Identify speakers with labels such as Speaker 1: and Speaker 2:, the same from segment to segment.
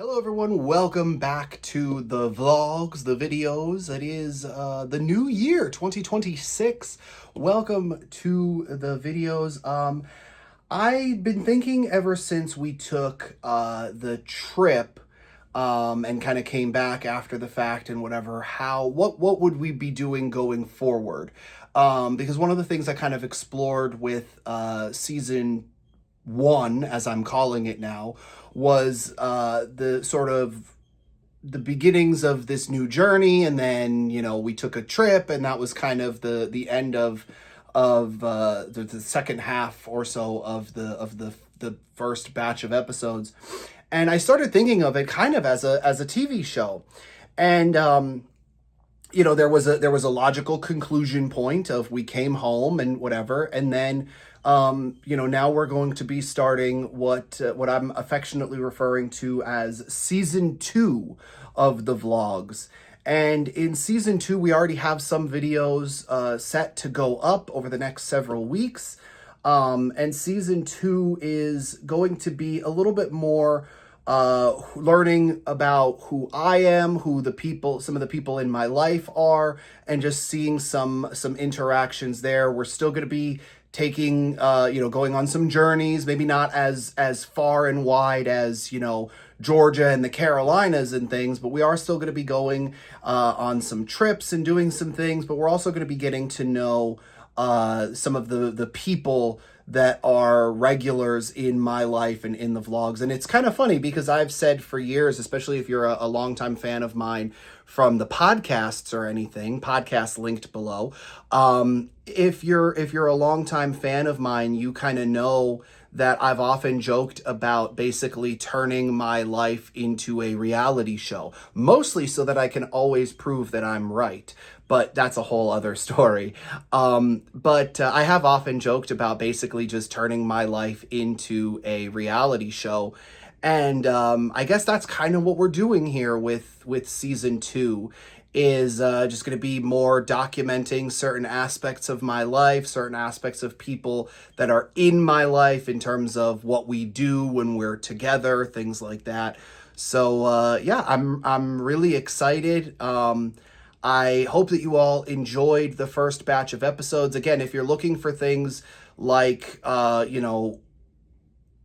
Speaker 1: Hello everyone, welcome back to the vlogs, the videos. It is the new year, 2026. Welcome to the videos. I've been thinking ever since we took the trip and kind of came back after the fact and whatever, what would we be doing going forward? Because one of the things I kind of explored with season one, as I'm calling it now, was the sort of the beginnings of this new journey, and then we took a trip, and that was kind of the end of the second half or so of the first batch of episodes, and I started thinking of it kind of as a TV show, and there was a logical conclusion point of we came home and whatever, and then now we're going to be starting what I'm affectionately referring to as season 2 of the vlogs. And in season 2, we already have some videos set to go up over the next several weeks. And season 2 is going to be a little bit more learning about who I am, some of the people in my life are, and just seeing some interactions there. We're still going to be taking, going on some journeys, maybe not as far and wide as, Georgia and the Carolinas and things, but we are still going to be going on some trips and doing some things, but we're also going to be getting to know some of the people that are regulars in my life and in the vlogs. And it's kind of funny because I've said for years, especially if you're a longtime fan of mine from the podcasts or anything, podcasts linked below. If you're a longtime fan of mine, you kind of know that I've often joked about basically turning my life into a reality show, mostly so that I can always prove that I'm right. But that's a whole other story. But I have often joked about basically just turning my life into a reality show. And I guess that's kind of what we're doing here with season 2 is just going to be more documenting certain aspects of my life, certain aspects of people that are in my life in terms of what we do when we're together, things like that. So yeah, I'm really excited. I hope that you all enjoyed the first batch of episodes. Again, if you're looking for things like,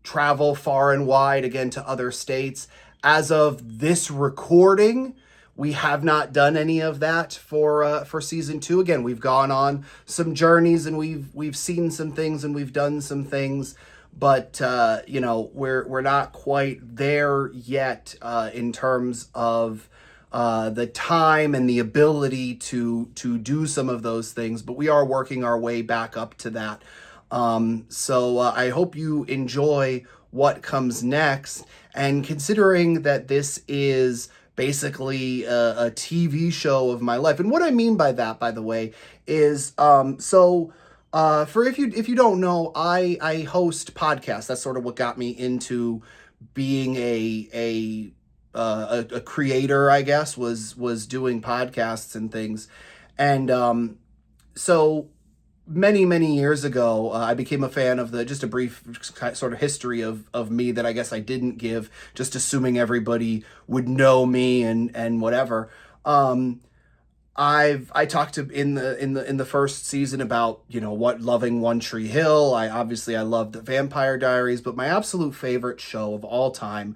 Speaker 1: travel far and wide, again, to other states, as of this recording, we have not done any of that for season 2. Again, we've gone on some journeys and we've seen some things and we've done some things, but we're not quite there yet in terms of the time and the ability to do some of those things, but we are working our way back up to that. So I hope you enjoy what comes next. And considering that this is basically a TV show of my life, and what I mean by that, by the way, is for if you don't know, I host podcasts. That's sort of what got me into being a creator, I guess, was doing podcasts and things. And so many years ago, I became a fan of just a brief sort of history of me that I guess I didn't give, just assuming everybody would know me and whatever. I talked to in the first season about what loving One Tree Hill. I loved the Vampire Diaries, but my absolute favorite show of all time,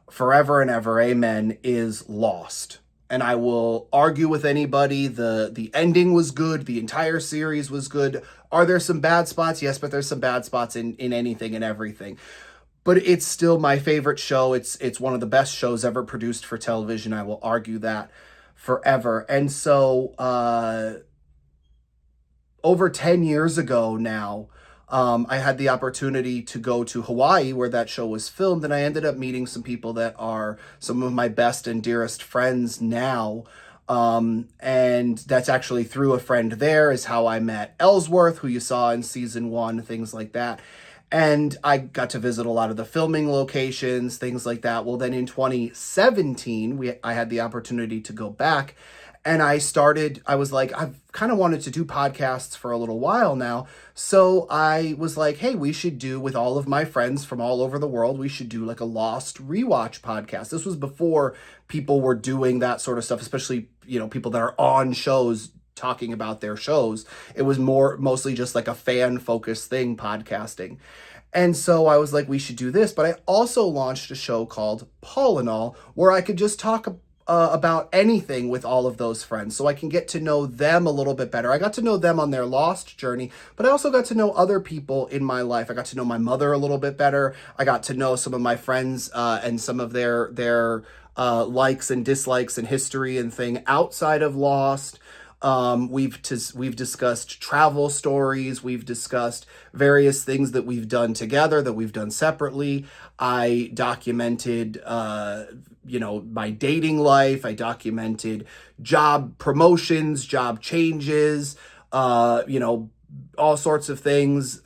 Speaker 1: forever and ever, amen, is Lost. And I will argue with anybody. The ending was good. The entire series was good. Are there some bad spots? Yes, but there's some bad spots in anything and everything. But it's still my favorite show. It's one of the best shows ever produced for television. I will argue that forever. And so over 10 years ago now, I had the opportunity to go to Hawaii where that show was filmed, and I ended up meeting some people that are some of my best and dearest friends now. And that's actually through a friend there is how I met Ellsworth, who you saw in season 1, things like that. And I got to visit a lot of the filming locations, things like that. Well, then in 2017, I had the opportunity to go back. And I was like, I've kind of wanted to do podcasts for a little while now. So I was like, hey, we should do, with all of my friends from all over the world, we should do like a Lost rewatch podcast. This was before people were doing that sort of stuff, especially, people that are on shows talking about their shows. It was mostly just like a fan focused thing, podcasting. And so I was like, we should do this. But I also launched a show called Paul and All, where I could just talk about anything with all of those friends, so I can get to know them a little bit better. I got to know them on their Lost journey, but I also got to know other people in my life. I got to know my mother a little bit better. I got to know some of my friends and some of their likes and dislikes and history and thing outside of Lost. We've discussed travel stories. We've discussed various things that we've done together, that we've done separately. I documented, my dating life. I documented job promotions, job changes, all sorts of things.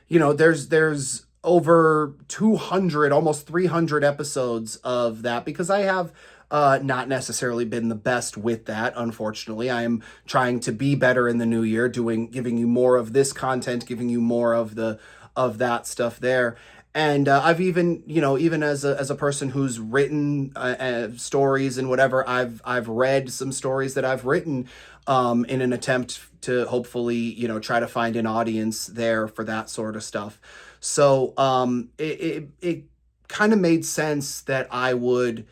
Speaker 1: There's over 200, almost 300 episodes of that, because I have not necessarily been the best with that. Unfortunately, I am trying to be better in the new year, giving you more of this content, giving you more of that stuff there. And I've even as a person who's written stories and whatever, I've read some stories that I've written in an attempt to hopefully, try to find an audience there for that sort of stuff. So it kind of made sense that I would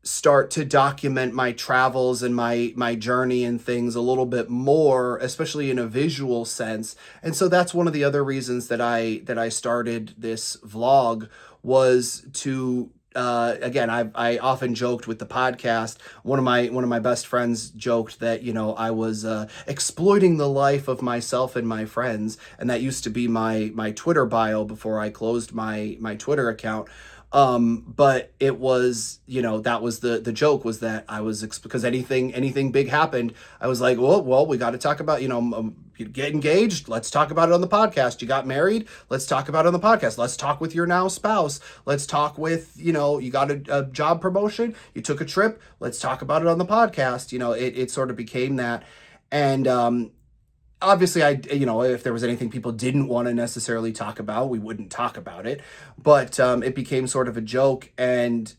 Speaker 1: start to document my travels and my journey and things a little bit more, especially in a visual sense. And so that's one of the other reasons that I started this vlog, was to again, I often joked with the podcast. One of my best friends joked that, I was exploiting the life of myself and my friends, and that used to be my Twitter bio before I closed my Twitter account. But it was, that was the joke, was that I was, because anything big happened, I was like, well, we got to talk about, you get engaged, let's talk about it on the podcast. You got married, let's talk about it on the podcast. Let's talk with your now spouse. Let's talk with, you got a job promotion, you took a trip, let's talk about it on the podcast. It sort of became that. And, obviously, if there was anything people didn't want to necessarily talk about, we wouldn't talk about it. But it became sort of a joke. And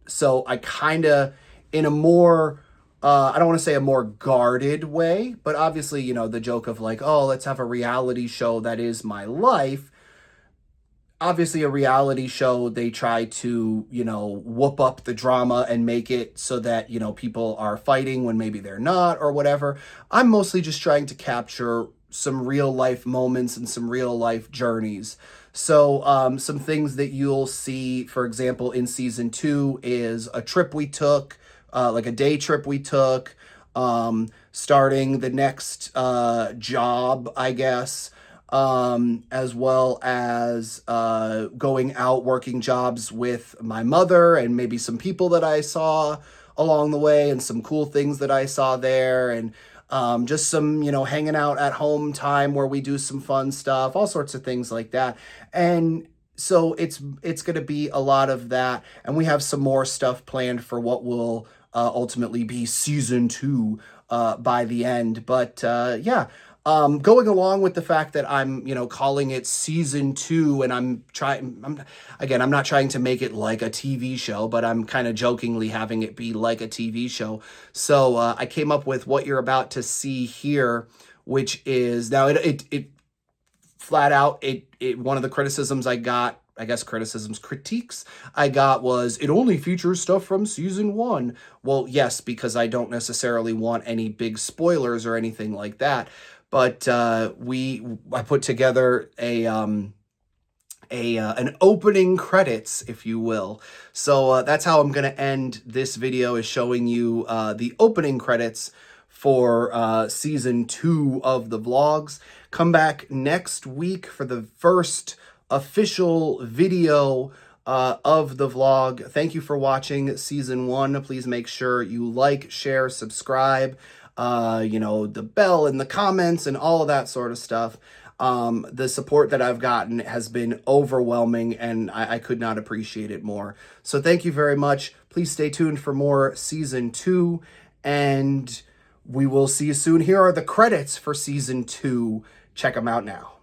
Speaker 1: so I kind of, in a more, I don't want to say a more guarded way, but obviously, the joke of like, oh, let's have a reality show that is my life. Obviously, a reality show, they try to, whoop up the drama and make it so that, people are fighting when maybe they're not, or whatever. I'm mostly just trying to capture some real life moments and some real life journeys. So some things that you'll see, for example, in season 2 is a trip we took, like a day trip we took, starting the next job, I guess. As well as going out working jobs with my mother, and maybe some people that I saw along the way, and some cool things that I saw there, and just some, hanging out at home time where we do some fun stuff, all sorts of things like that. And so it's going to be a lot of that, and we have some more stuff planned for what will ultimately be season 2 by the end. But yeah. Going along with the fact that I'm, calling it season 2, and I'm not trying to make it like a TV show, but I'm kind of jokingly having it be like a TV show. So, I came up with what you're about to see here, which is, now it flat out, one of the criticisms I got, critiques I got, was it only features stuff from season 1. Well, yes, because I don't necessarily want any big spoilers or anything like that. But I put together an opening credits, if you will. So that's how I'm going to end this video, is showing you the opening credits for season 2 of the vlogs. Come back next week for the first official video of the vlog. Thank you for watching season 1. Please make sure you like, share, subscribe. The bell and the comments and all of that sort of stuff. The support that I've gotten has been overwhelming, and I could not appreciate it more. So thank you very much. Please stay tuned for more season 2, and we will see you soon. Here are the credits for season 2. Check them out now.